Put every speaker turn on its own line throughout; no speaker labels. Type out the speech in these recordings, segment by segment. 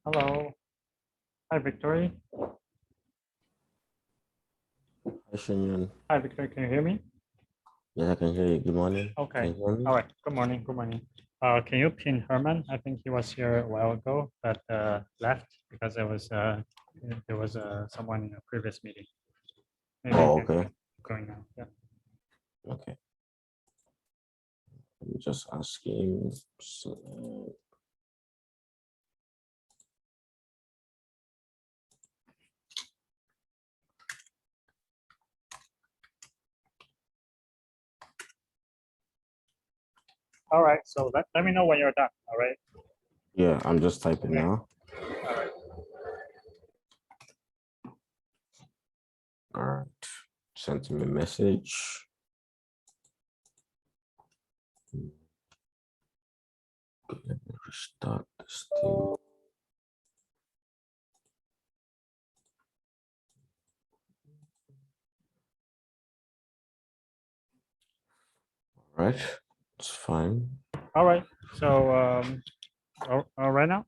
Hello. Hi, Victoria.
Hi, Shannon.
Hi, Victoria. Can you hear me?
Yes, I can hear you. Good morning. Can
Okay.
you hear me?
All right. Good morning. Good morning. Can you pin Herman? I think he was here a while ago, but left because there was someone in a previous meeting. Maybe you
Oh,
can
okay.
going now. Yeah.
Okay. Let me just ask him.
All right. So let me know when you're done. All right.
Yeah, I'm just typing
Okay.
now.
All right.
All right. Sent him a message. Let me restart this thing. All right. It's fine.
All right. So right now.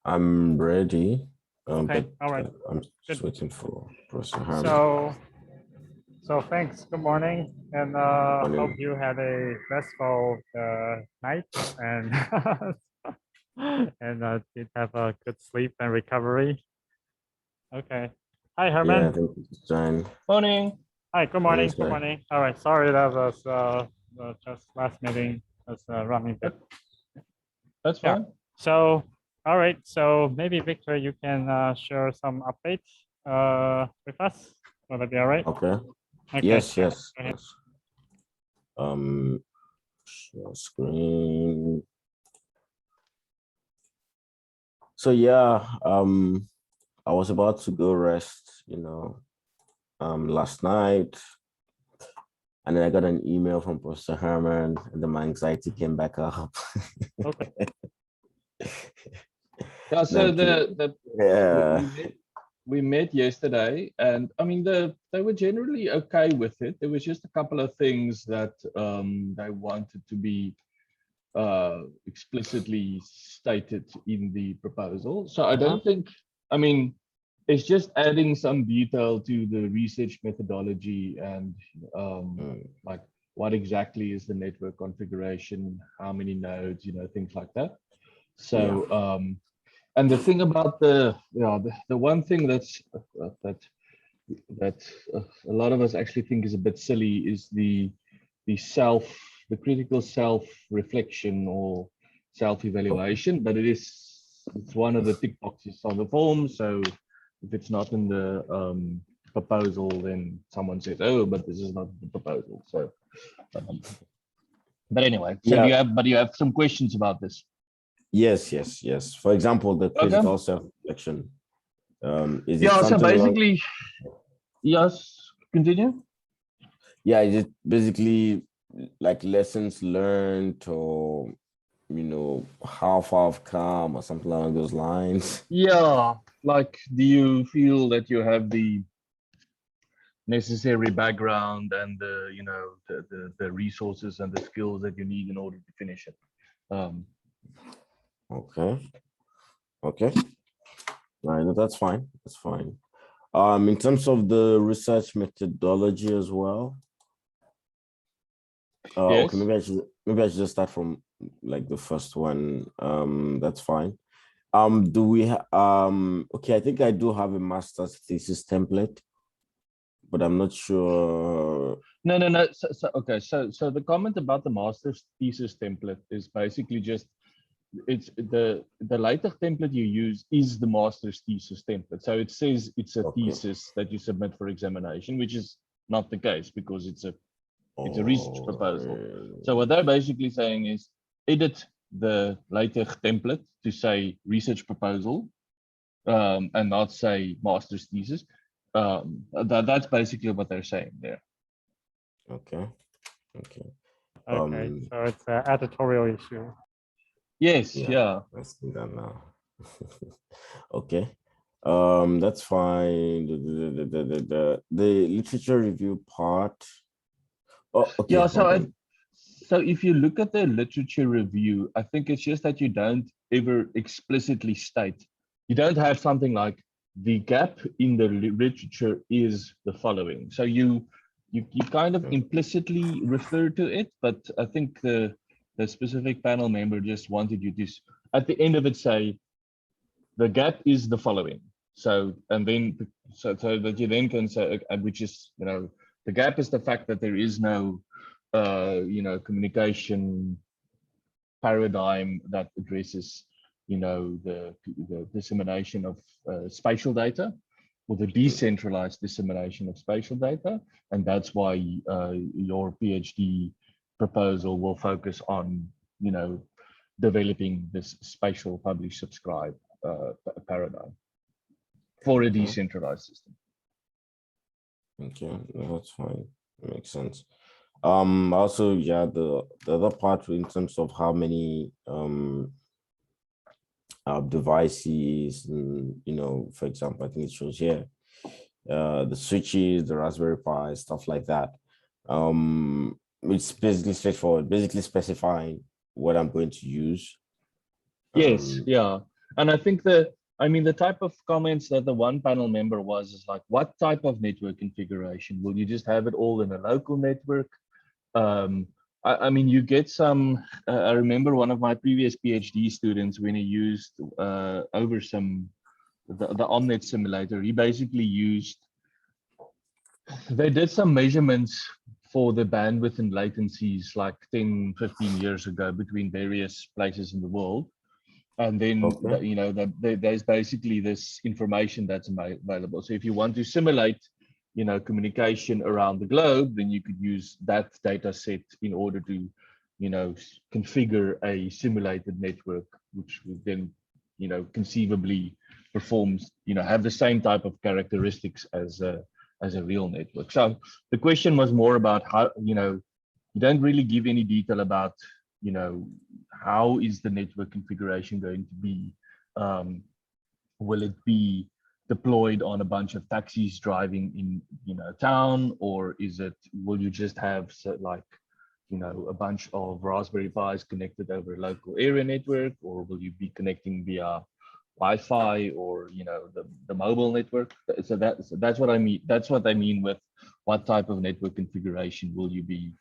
I'm ready.
Okay.
But
All right.
I'm just
Good.
waiting for Professor Harman.
So thanks. Good morning, and
Morning.
hope you had a restful night and and did have a good sleep and recovery. Okay. Hi,
Yeah, I
Herman.
think it's fine.
Morning.
Hi. Good
Morning,
morning. Good
sir.
morning. All right. Sorry that was just last meeting was running bit.
That's
Yeah.
fine.
So all right. So maybe Victor, you can share some updates with us. Will that be all right?
Okay.
Okay.
Yes,
Go
yes,
ahead.
yes. Share screen. So yeah, I was about to go rest, last night, and then I got an email from Professor Herman, and then my anxiety came back up.
Okay.
Yeah, so
No kidding.
the
Yeah,
we met yesterday, and I mean they were generally okay with it. There was just a couple of things that they wanted to be explicitly stated in the proposal. So I don't think, I mean, it's just adding some detail to the research methodology and like what exactly is the network configuration, how many nodes, things like that. So and the thing about the one thing that a lot of us actually think is a bit silly is the self, the critical self reflection or self evaluation, but it's one of the tick boxes on the form. So if it's not in the proposal, then someone says, "Oh, but this is not the proposal." So, but anyway, so
yeah,
do you have some questions about this?
yes. For example, the
Okay.
critical self-reflection. Is it
Yeah. So
something along?
basically, yes. Continue.
Yeah, is it basically like lessons learned, or how far I've come, or something along those lines?
Yeah. Like, do you feel that you have the necessary background and the resources and the skills that you need in order to finish it?
Okay. Right, no, that's fine. That's fine. In terms of the research methodology as well.
Yes.
Okay, maybe I should just start from like the first one. That's fine. Do we okay, I think I do have a master's thesis template, but I'm not sure.
No. Okay. So the comment about the master's thesis template is basically just it's the LaTeX template you use is the master's thesis template. So it says it's a
Okay.
thesis that you submit for examination, which is not the case because it's a research proposal. So what they're basically saying is edit the LaTeX template to say research proposal and not say master's thesis. That's basically what they're saying there.
Okay.
Okay. So it's an editorial issue.
Yes. Yeah.
I see that now. Okay. That's fine. The literature review part. Oh, okay.
Yeah. So if you look at the literature review, I think it's just that you don't ever explicitly state. You don't have something like the gap in the literature is the following. So you kind of implicitly refer to it, but I think the specific panel member just wanted you to, at the end of it, say the gap is the following. So, and then so that you then can say, which is, you know, the gap is the fact that there is no, you know, communication paradigm that addresses, you know, the dissemination of spatial data, or the decentralized dissemination of spatial data. And that's why your PhD proposal will focus on, you know, developing this spatial publish subscribe paradigm for a decentralized system.
Okay, no, that's fine. Makes sense. Also, yeah, the other part in terms of how many devices, and, you know, for example, I think it shows here the switches, the Raspberry Pi, stuff like that. It's basically straightforward, basically specifying what I'm going to use.
Yes, yeah. And I think the type of comments that the one panel member was is like, what type of network configuration? Will you just have it all in a local network? I mean, you get some, I remember one of my previous PhD students, when he used over the Omnet simulator, he basically used, they did some measurements for the bandwidth and latencies like 10, 15 years ago between various places in the world. And then, you know, there's basically this information that's available. So if you want to simulate, you know, communication around the globe, then you could use that data set in order to, you know, configure a simulated network, which would then, you know, conceivably performs, you know, have the same type of characteristics as a real network. So the question was more about how, you know, you don't really give any detail about, you know, how is the network configuration going to be? Will it be deployed on a bunch of taxis driving in, you know, town, or is it, will you just have like, you know, a bunch of Raspberry Pis connected over a local area network, or will you be connecting via Wi-Fi, or, you know, the mobile network? So that's what I mean. That's what I mean with what type of network configuration will you be,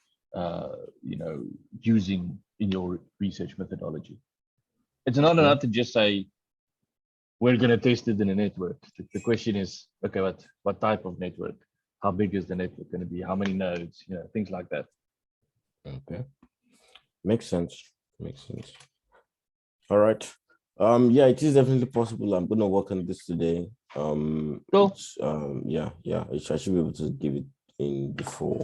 you know, using in your research methodology. It's not enough to just say, we're going to test it in a network. The question is, okay, what type of network? How big is the network going to be? How many nodes? You know, things like that.
Okay, makes sense. Makes sense. All right. Yeah, it is definitely possible. I'm gonna work on this today.
Cool.
Yeah, I should be able to give it in before.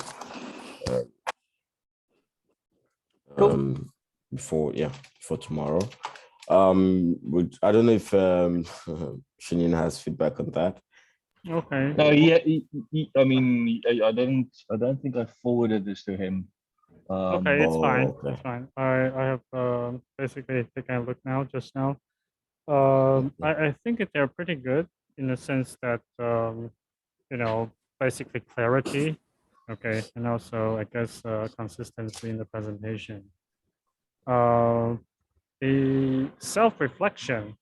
Cool.
Before tomorrow. I don't know if Shanine has feedback on that.
Okay.
No, yeah, I mean, I don't think I forwarded this to him.
Okay, it's fine.
Okay.
It's fine. I have basically taken a look now, just now. I think that they're pretty good in the sense that you know, basically clarity, okay, and also I guess consistency in the presentation. The self-reflection,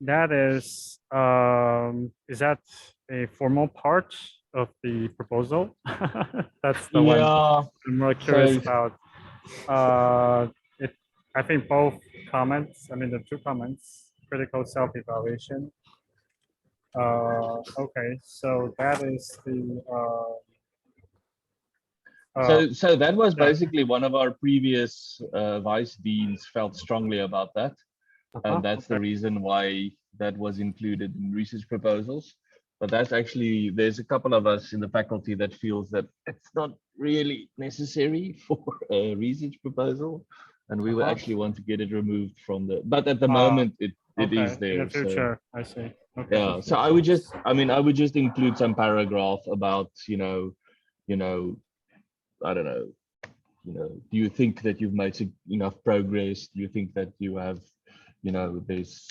that is that a formal part of the proposal? That's the one
Yeah.
I'm more curious
So-
about. I think both comments, I mean, the two comments, critical self-evaluation. Okay, so that is the.
So that was
yeah.
basically one of our previous vice deans felt strongly about that. And that's the reason why that was included in research proposals. But that's actually, there's a couple of us in the faculty that feels that it's not really necessary for a research proposal. And we would actually want to get it removed from the, but at the moment it is there.
In the future, so, I see. Okay.
Yeah, so I would just include some paragraph about, you know, I don't know, do you think that you've made enough progress? Do you think that you have, there's,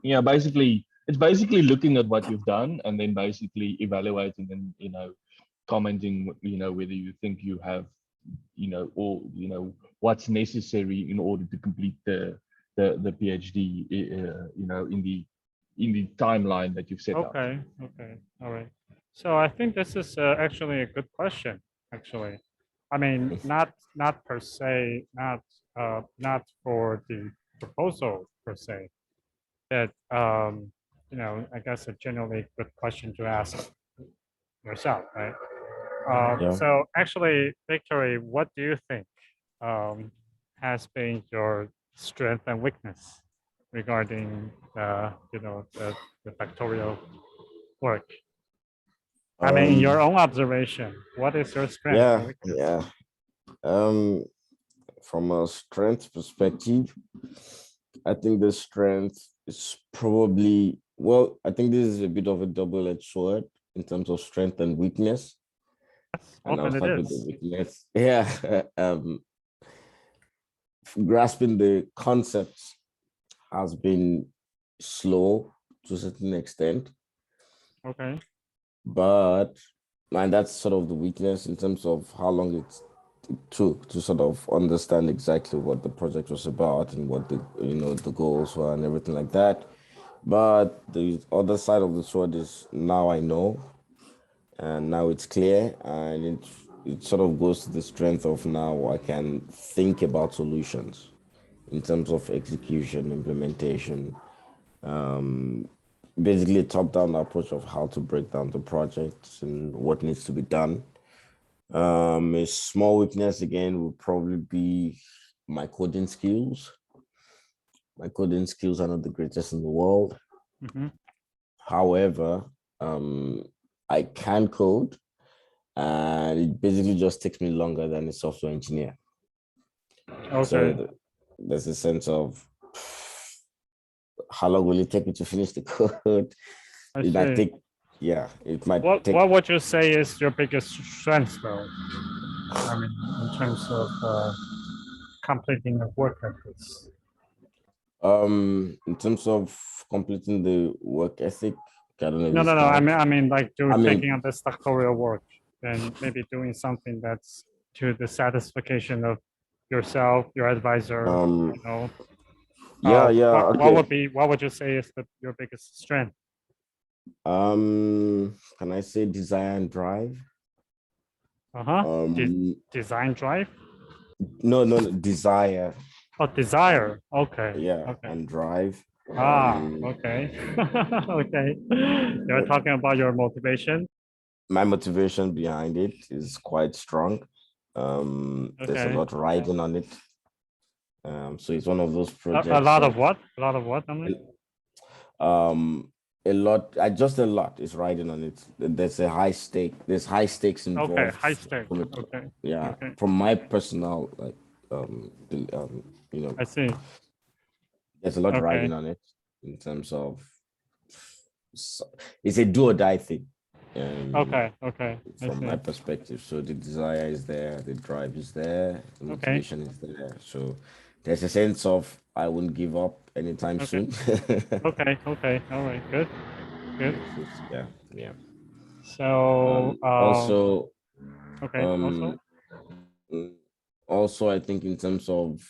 basically, it's basically looking at what you've done and then basically evaluating and, commenting, whether you think you have, or, what's necessary in order to complete the the PhD, in the timeline that you've set out.
Okay, okay, all right. So I think this is actually a good question, actually. I mean, not per se, not for the proposal per se, but I guess a generally good question to ask yourself, right?
Yeah.
So actually, Victory, what do you think um, has been your strength and weakness regarding the factorial work? I mean, in your own observation, what is your strength and
Yeah,
weakness?
yeah. From a strength perspective, I think the strength is probably, well, I think this is a bit of a double-edged sword in terms of strength and weakness. And I'll
Often it
start with the
is.
weakness. Yeah. Grasping the concepts has been slow to a certain extent,
Okay.
but and that's sort of the weakness in terms of how long it took to sort of understand exactly what the project was about and what the goals were and everything like that. But the other side of the sword is now I know, and now it's clear, and it sort of goes to the strength of now I can think about solutions in terms of execution, implementation, basically a top-down approach of how to break down the projects and what needs to be done. A small weakness again would probably be my coding skills. My coding skills are not the greatest in the world.
Mhm.
However, I can code, and it basically just takes me longer than a software engineer. So
Okay.
there's a sense of how long will it take me to finish the code?
I
It might
see.
take, yeah, it might
What
take.
would you say is your biggest strength, though? I mean, in terms of completing a work like this.
In terms of completing the work ethic, I don't know if
No,
this
no, no.
counts.
I mean, like
I mean,
taking on this doctoral work and maybe doing something that's to the satisfaction of yourself, your advisor.
um,
You know,
yeah, yeah, okay.
what would you say is your biggest strength?
Can I say desire and drive?
Uh-huh.
Um,
Design drive?
no, desire,
Oh, desire. Okay.
yeah,
Okay.
and drive.
Ah, okay. Okay. You're talking about your motivation.
My motivation behind it is quite strong. There's a
Okay.
lot riding on it. So it's one of those
A
projects
lot
that
of what? A lot of what, Emily?
um a lot, just a lot is riding on it. There's a high stake, there's high stakes
Okay,
involved
high stake.
from it.
Okay.
Yeah,
Okay.
from my personal you know,
I see.
there's a lot
Okay.
riding on it in terms of it's a do or die thing.
Okay. Okay. I
From my
see.
perspective. So the desire is there, the drive is there, the
Okay.
motivation is there. So there's a sense of I wouldn't give up anytime
Okay.
soon.
Okay. Okay. All right. Good. Good.
Yeah, yeah.
So,
Also,
okay. Also,
um, also I think in terms of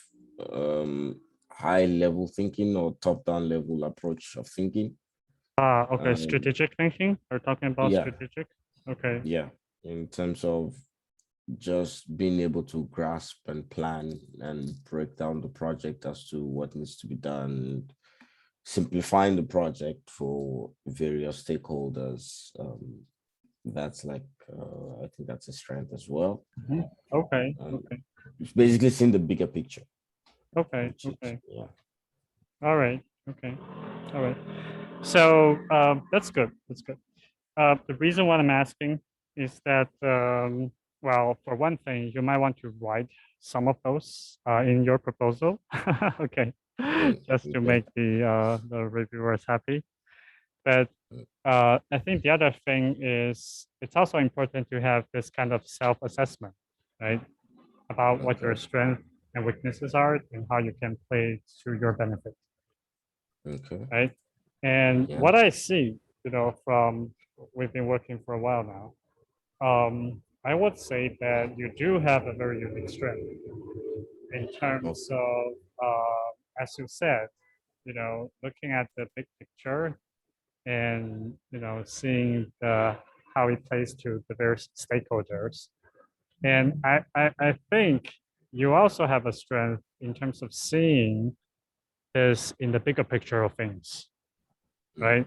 high level thinking or top down level approach of thinking.
okay.
Um,
Strategic thinking. We're talking about
yeah,
strategic. Okay.
yeah. In terms of just being able to grasp and plan and break down the project as to what needs to be done, simplifying the project for various stakeholders. That's like, I think that's a strength as well.
Mhm. Okay.
Um,
Okay.
it's basically seeing the bigger picture,
Okay.
which is,
Okay.
yeah.
All right. Okay. All right. So that's good. That's good. The reason why I'm asking is that, well, for one thing, you might want to write some of those in your proposal. Okay, just to
Okay.
make the reviewers happy. But I think the other thing is it's also important to have this kind of self-assessment, right? About what your
Okay.
strengths and weaknesses are and how you can play to your benefit,
Okay.
right? And
Yeah.
what I see, from we've been working for a while now, I would say that you do have a very unique strength in
Oh,
terms of as you said, looking at the big picture and seeing how it plays to the various stakeholders. And I think you also have a strength in terms of seeing this in the bigger picture of things, right?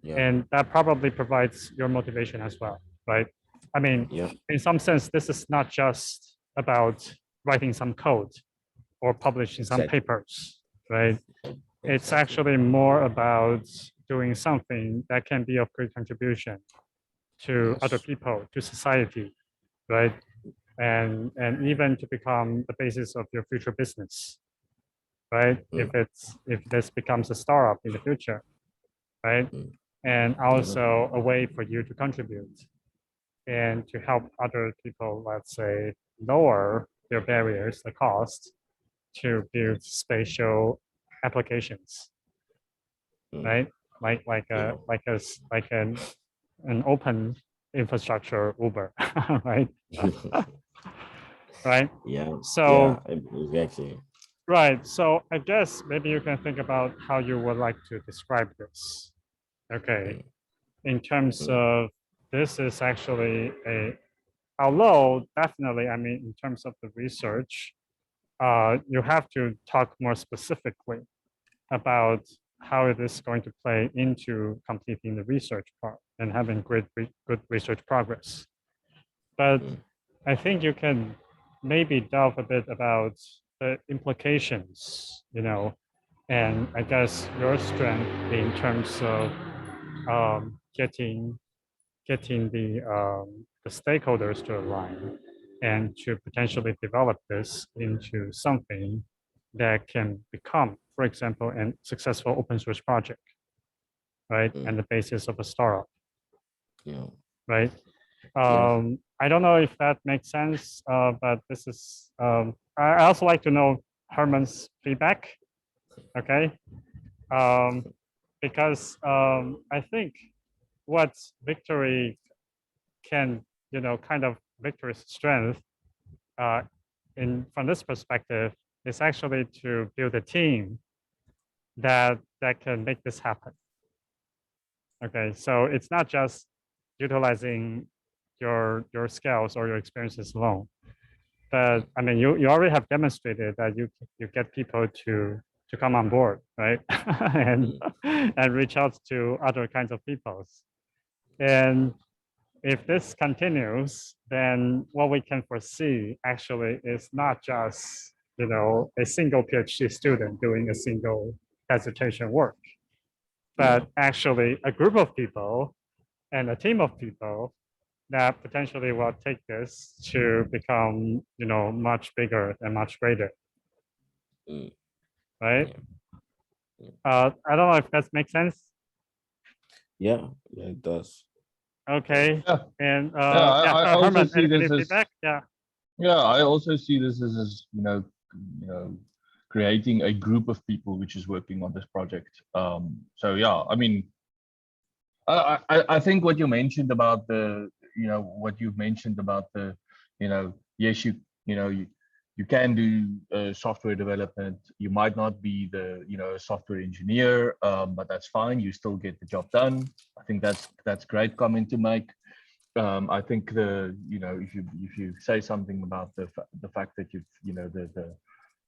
Yeah.
And that probably provides your motivation as well, right? I mean,
Yeah.
in some sense, this is not just about writing some code or publishing some
Exactly.
papers, right? It's
Exactly.
actually more about doing something that can be of great contribution to other
Yes.
people, to society, right? And even to become the basis of your future business, right?
Mm.
If this becomes a startup in the future, right?
Mm.
And also a way for you to contribute and to help other people, let's say, lower their barriers, the cost to build spatial applications,
Mm.
right? Like
Yeah.
an open infrastructure Uber, right? Right.
Yeah.
So
Exactly.
right. So I guess maybe you can think about how you would like to describe this. Okay.
Mm.
In terms
Mm.
of this is actually although definitely, I mean, in terms of the research, you have to talk more specifically about how it is going to play into completing the research part and having good research progress. But
Mm.
I think you can maybe delve a bit about the implications, and I guess your strength in terms of getting the stakeholders to align and to potentially develop this into something that can become, for example, a successful open source project, right?
Mm.
And the basis of a startup,
Yeah.
right?
Yeah.
I don't know if that makes sense, but this is, I also like to know Herman's feedback, okay? Because I think what victory can, kind of victory's strength from this perspective is actually to build a team that can make this happen. Okay, so it's not just utilizing your skills or your experiences alone, but I mean you already have demonstrated that you get people to come on board, right? and and reach out to other kinds of peoples. And if this continues, then what we can foresee actually is not just a single PhD student doing a single dissertation work, but actually a group of people and a team of people that potentially will take this to become much bigger and much greater,
Mm.
right?
Yeah.
I don't know if that makes sense.
Yeah. Yeah. It does.
Okay.
Yeah.
And
I also
Herman,
see
any
this as
feedback? Yeah.
Yeah, I also see this as creating a group of people which is working on this project. So yeah, I mean, I think what you mentioned about what you've mentioned about yes, you can do software development. You might not be the software engineer, but that's fine. You still get the job done. I think that's great comment to make. I think if you say something about the fact that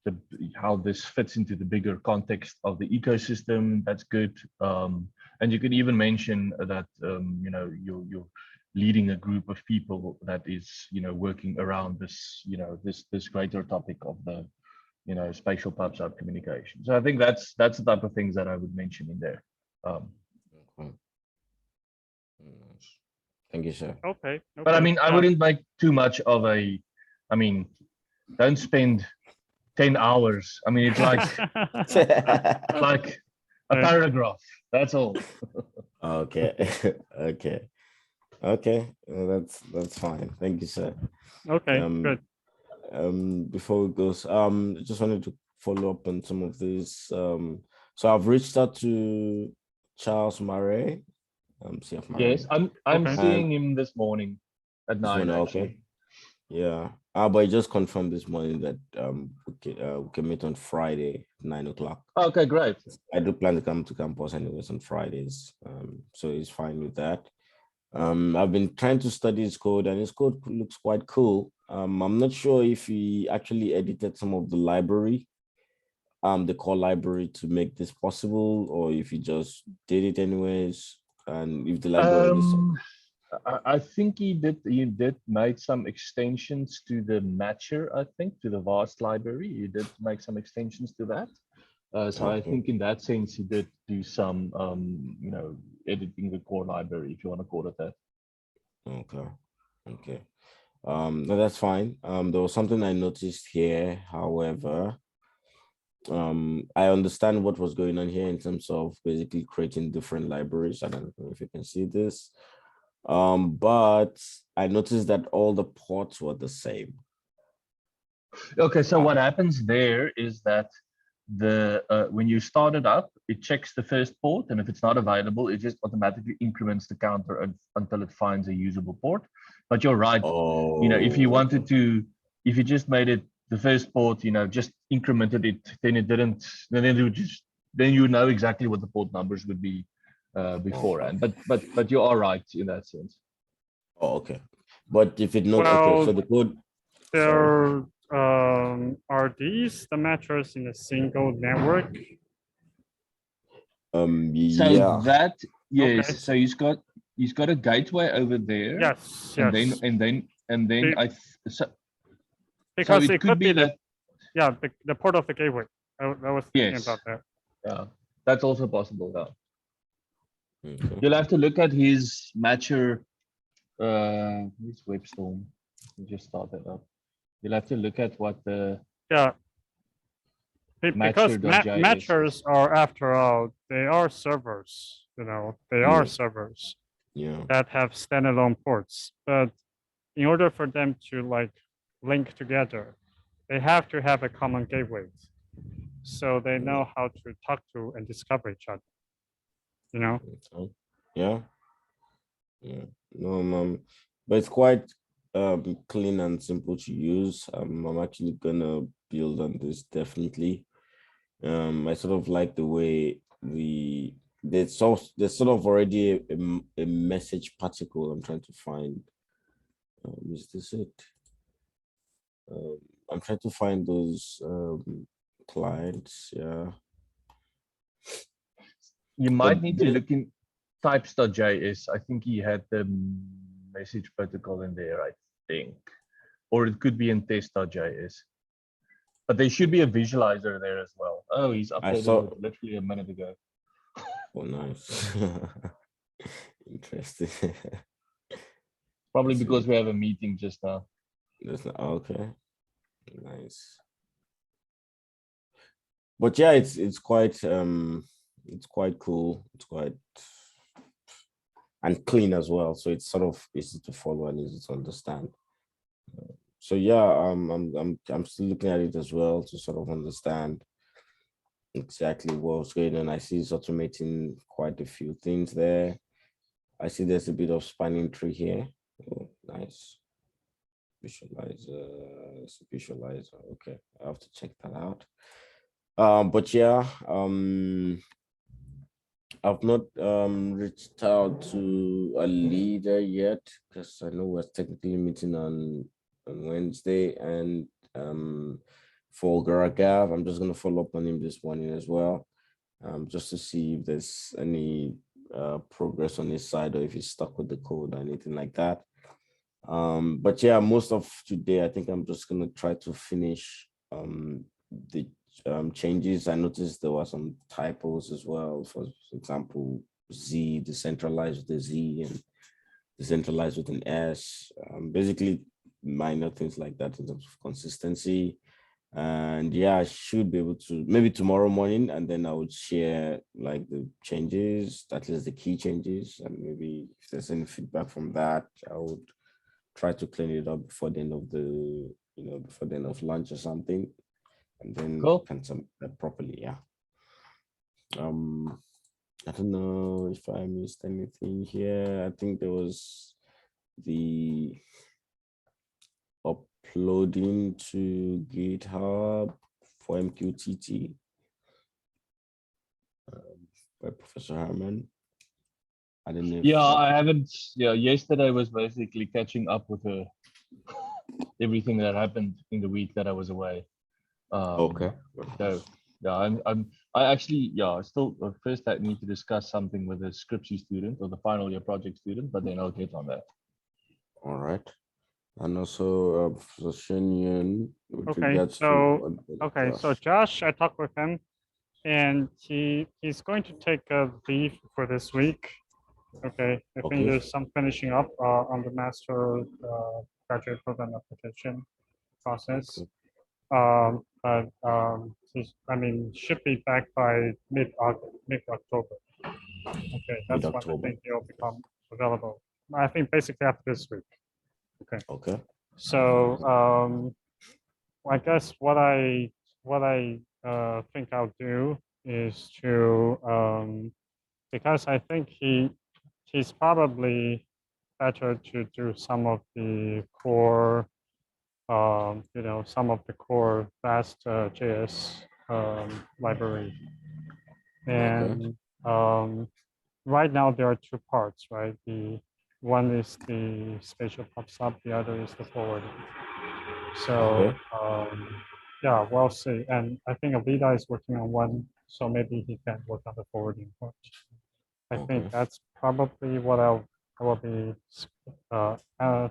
the how this fits into the bigger context of the ecosystem, that's good. And you could even mention that you're leading a group of people that is working around this this greater topic of the spatial PubSub communication. So I think that's the type of things that I would mention in there.
Okay. Thank you, sir.
Okay.
But I mean, I wouldn't make too much of I mean, don't spend 10 hours. I mean, it's like like a
Right.
paragraph. That's all.
Okay. Okay. That's fine. Thank you, sir.
Okay,
Um,
good.
Before we go, just wanted to follow up on some of this. So I've reached out to Charles Murray. CF Murray.
Yes, I'm
Okay.
seeing him this morning at
This one,
9
okay.
actually.
Yeah. But I just confirmed this morning that we can meet on Friday, 9 o'clock.
Okay, great.
I do plan to come to campus anyways on Fridays. So he's fine with that. I've been trying to study his code, and his code looks quite cool. I'm not sure if he actually edited some of the library, the core library, to make this possible, or if he just did it anyways. And if the library is
I think he did make some extensions to the matcher, I think, to the vast library. He did make some extensions to that. So I
okay.
think in that sense, he did do some, editing the core library, if you want to call it that.
Okay. Okay. No, that's fine. There was something I noticed here, however. I understand what was going on here in terms of basically creating different libraries. I don't know if you can see this. But I noticed that all the ports were the same.
Okay, so what happens there is that when you start it up, it checks the first port, and if it's not available, it just automatically increments the counter until it finds a usable port. But you're right. If you wanted to, if you just made it the first port, just incremented it, then it didn't. Then you know exactly what the port numbers would be beforehand. But you are right in that sense.
Oh, okay. But if it not
Well,
okay, so the code. Sorry.
There are these the matchers in a single network?
So
Yeah.
that yes.
Okay.
So he's got a gateway over there.
Yes.
And
Yes.
then
Be-
so
Because
it
it could be
that.
the port of the gateway. I was thinking
Yes.
about that.
Yeah, that's also possible. Yeah.
Okay.
You'll have to look at his matcher. His WebStorm. You just start that up. You'll have to look at what the
Yeah. Because
Matcher.js is.
matchers are, after all, they are servers. They are servers
Yeah.
that have standalone ports. But in order for them to link together, they have to have a common gateway, so they know how to talk to and discover each other.
Okay. Yeah. Yeah. No, but it's quite clean and simple to use. I'm actually gonna build on this definitely. I sort of like the way there's sort of already a message particle I'm trying to find. Is this it? I'm trying to find those clients. Yeah.
You might
But
need to look in types.js. I think he had the message protocol in there, I think. Or it could be in test.js. But there should be a visualizer there as well. Oh, he's updated it literally a minute ago.
Oh, nice. Interesting.
Probably because we have a meeting just now.
Okay. Nice. But yeah, it's quite cool. It's quite and clean as well. So it's sort of easy to follow and easy to understand. So yeah, I'm still looking at it as well to sort of understand exactly what's going on. I see it's automating quite a few things there. I see there's a bit of spanning tree here. Oh, nice. Visualizer. Okay, I have to check that out. But yeah, I've not reached out to a leader yet because I know we're technically meeting on Wednesday, and for Garagav, I'm just gonna follow up on him this morning as well, just to see if there's any progress on his side or if he's stuck with the code or anything like that. But yeah, most of today, I think I'm just gonna try to finish the changes. I noticed there were some typos as well. For example, Z decentralized with a Z and decentralized with an S. Basically, minor things like that in terms of consistency. And yeah, I should be able to maybe tomorrow morning, and then I would share like the changes, at least the key changes, and maybe if there's any feedback from that, I would try to clean it up before the end of before the end of lunch or something, and then can submit that properly. Yeah. I don't know if I missed anything here. I think there was the uploading to GitHub for MQTT by Professor Harman. I don't know if
Yeah,
that-
I haven't. Yeah, yesterday was basically catching up with everything that happened in the week that I was away.
Okay.
So yeah, I actually, yeah, still first I need to discuss something with a Scripsy student or the final year project student, but then I'll get on that.
All right. And also Professor Shen Yun with
Okay,
regards
so-
to
Okay, so Josh, I talked with him, and he's going to take a leave for this week. Okay, I think
Okay.
there's some finishing up on the master graduate program application process.
Okay.
But I mean, should be back by mid-October. Okay, that's when I
Mid-October.
think he'll become available. I think basically after this week.
Okay.
So I guess what I think I'll do is to because I think he's probably better to do some of the core some of the core fast JS library. And right now there are two parts, right? The one is the spatial PubSub, the other is the forwarding. So yeah, we'll see. And I think Avida is working on one, so maybe he can work on the forwarding part. I think
Okay.
that's probably what I will be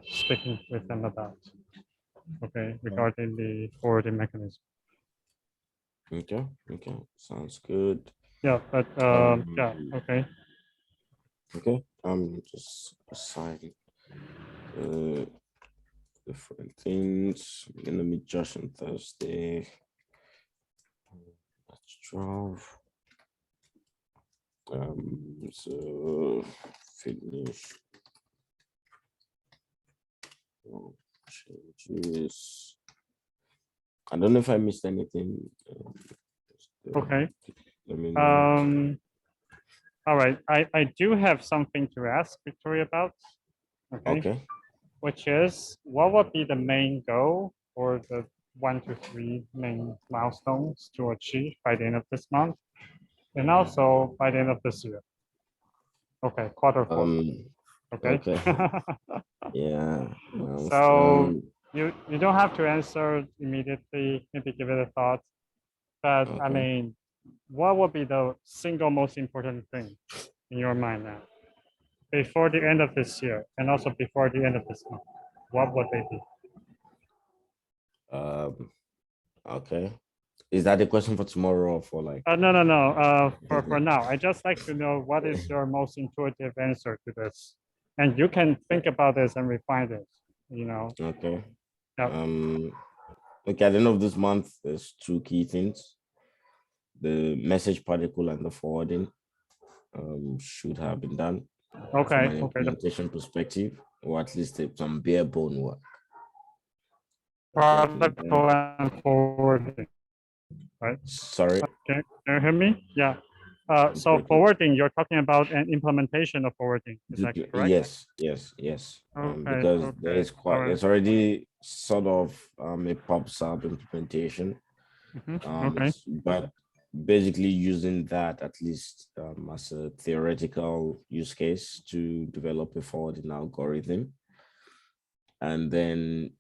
speaking with them about. Okay, regarding the forwarding mechanism.
Okay. Okay. Sounds good.
Yeah, but yeah, okay.
Okay. Just assign different things. We're gonna meet Josh on Thursday. That's 12. So finish. Changes. I don't know if I missed anything.
Okay.
Let me know.
All right, I do have something to ask Victoria about. Okay.
Okay.
Which is what would be the main goal or the 1 to 3 main milestones to achieve by the end of this month and also by the end of this year? Okay, quarter four. Okay.
Okay. Yeah.
So you don't have to answer immediately, maybe give it a thought. But I
Okay.
mean, what would be the single most important thing in your mind now? Before the end of this year and also before the end of this month, what would they be?
Okay. Is that the question for tomorrow or for like?
No. For now, I just like to know what is your most intuitive answer to this, and you can think about this and refine this. You know.
Okay.
Yep.
Okay, at the end of this month, there's two key things. The message particle and the forwarding should have been done from
Okay.
an implementation perspective, or at least some bare bone work.
Particle and forwarding. Right.
Sorry.
Can you hear me? Yeah. So
breaking.
forwarding, you're talking about an implementation of forwarding. Is that correct?
Yes.
Okay,
Because
okay, all right.
there's already sort of a PubSub implementation.
Okay.
But basically using that at least as a theoretical use case to develop a forwarding algorithm. And then,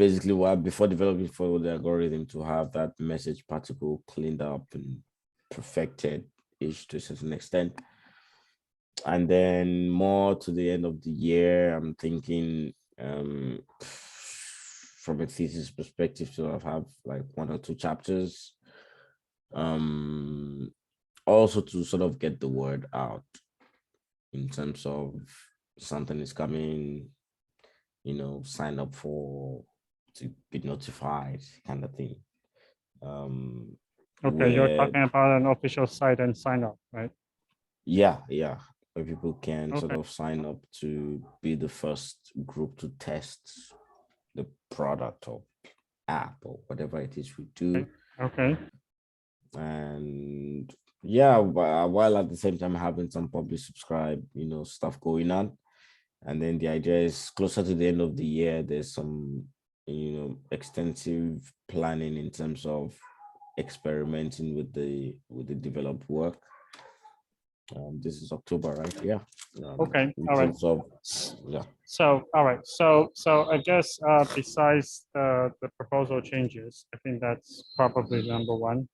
basically before developing forward the algorithm to have that message particle cleaned up and perfected each to a certain extent. And then more to the end of the year, I'm thinking from a thesis perspective to have like 1 or 2 chapters. Also to sort of get the word out in terms of something is coming, sign up to be notified kind of thing.
Okay, you're talking about an official site and sign up, right?
Yeah, where people can sort
Okay.
of sign up to be the first group to test the product or app or whatever it is we do.
Okay.
And yeah, while at the same time having some publish subscribe, stuff going on. And then the idea is closer to the end of the year, there's some extensive planning in terms of experimenting with the developed work. This is October, right? Yeah.
Okay,
in
all right.
terms of, yeah.
So, all right, so I guess besides the proposal changes, I think that's probably number one.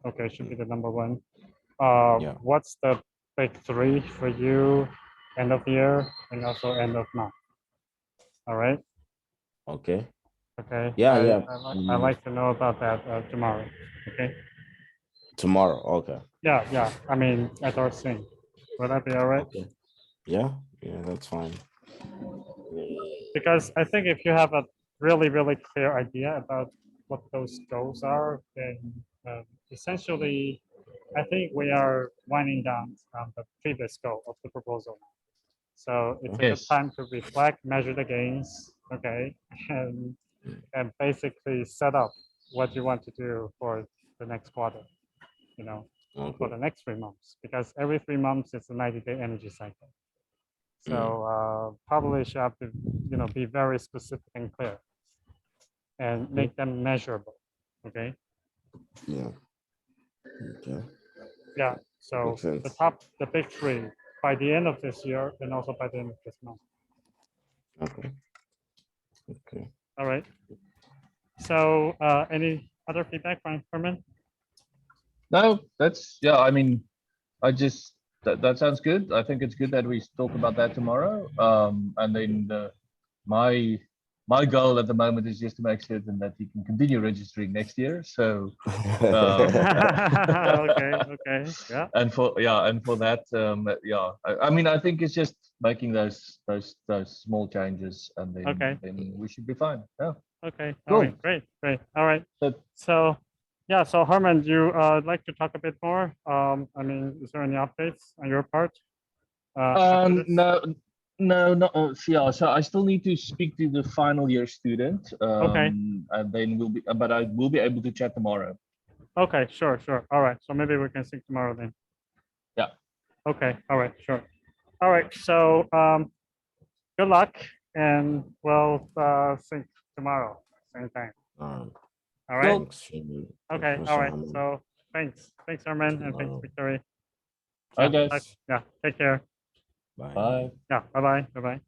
Okay, should be the number one.
Yeah.
What's the big three for you, end of year and also end of month? All right,
Okay.
okay.
Yeah,
I,
yeah.
I like to know about that tomorrow. Okay.
Tomorrow. Okay.
Yeah. I mean, at our thing. Would that be all right?
Okay. Yeah. Yeah, that's fine.
Because I think if you have a really clear idea about what those goals are, then essentially, I think we are winding down the previous goal of the proposal. So it's a good
Yes.
time to reflect, measure the gains, okay, and basically set up what you want to do for the next quarter, you know, for
Okay.
the next 3 months, because every 3 months it's a 90-day energy cycle. So probably should have to, be very specific and clear and make them measurable. Okay.
Yeah. Okay.
Yeah. So
Makes sense.
the big three by the end of this year and also by the end of this month.
Okay. Okay.
All right. So any other feedback from Herman?
No, that's yeah. I mean, I just that sounds good. I think it's good that we talk about that tomorrow. And then my goal at the moment is just to make certain that he can continue registering next year. So
Okay. Yeah.
and for that, I mean, I think it's just making those small changes, and then
Okay.
we should be fine. Yeah.
Okay.
Cool.
All right. Great. All right.
But-
So yeah. So Herman, you like to talk a bit more? I mean, is there any updates on your part? After this?
No. Yeah. So I still need to speak to the final year student.
Okay.
And then but I will be able to chat tomorrow.
Okay. Sure. All right. So maybe we can see tomorrow then.
Yeah.
Okay. All right. Sure. All right. So good luck, and we'll think tomorrow, same time. All right.
Thanks, Sherman.
Okay.
Thanks,
All right.
Herman.
So thanks, Herman, and thanks,
Tomorrow.
Victoria.
Bye,
Yeah,
guys.
Yeah. Take care.
Bye.
Bye.
Yeah. Bye. Bye.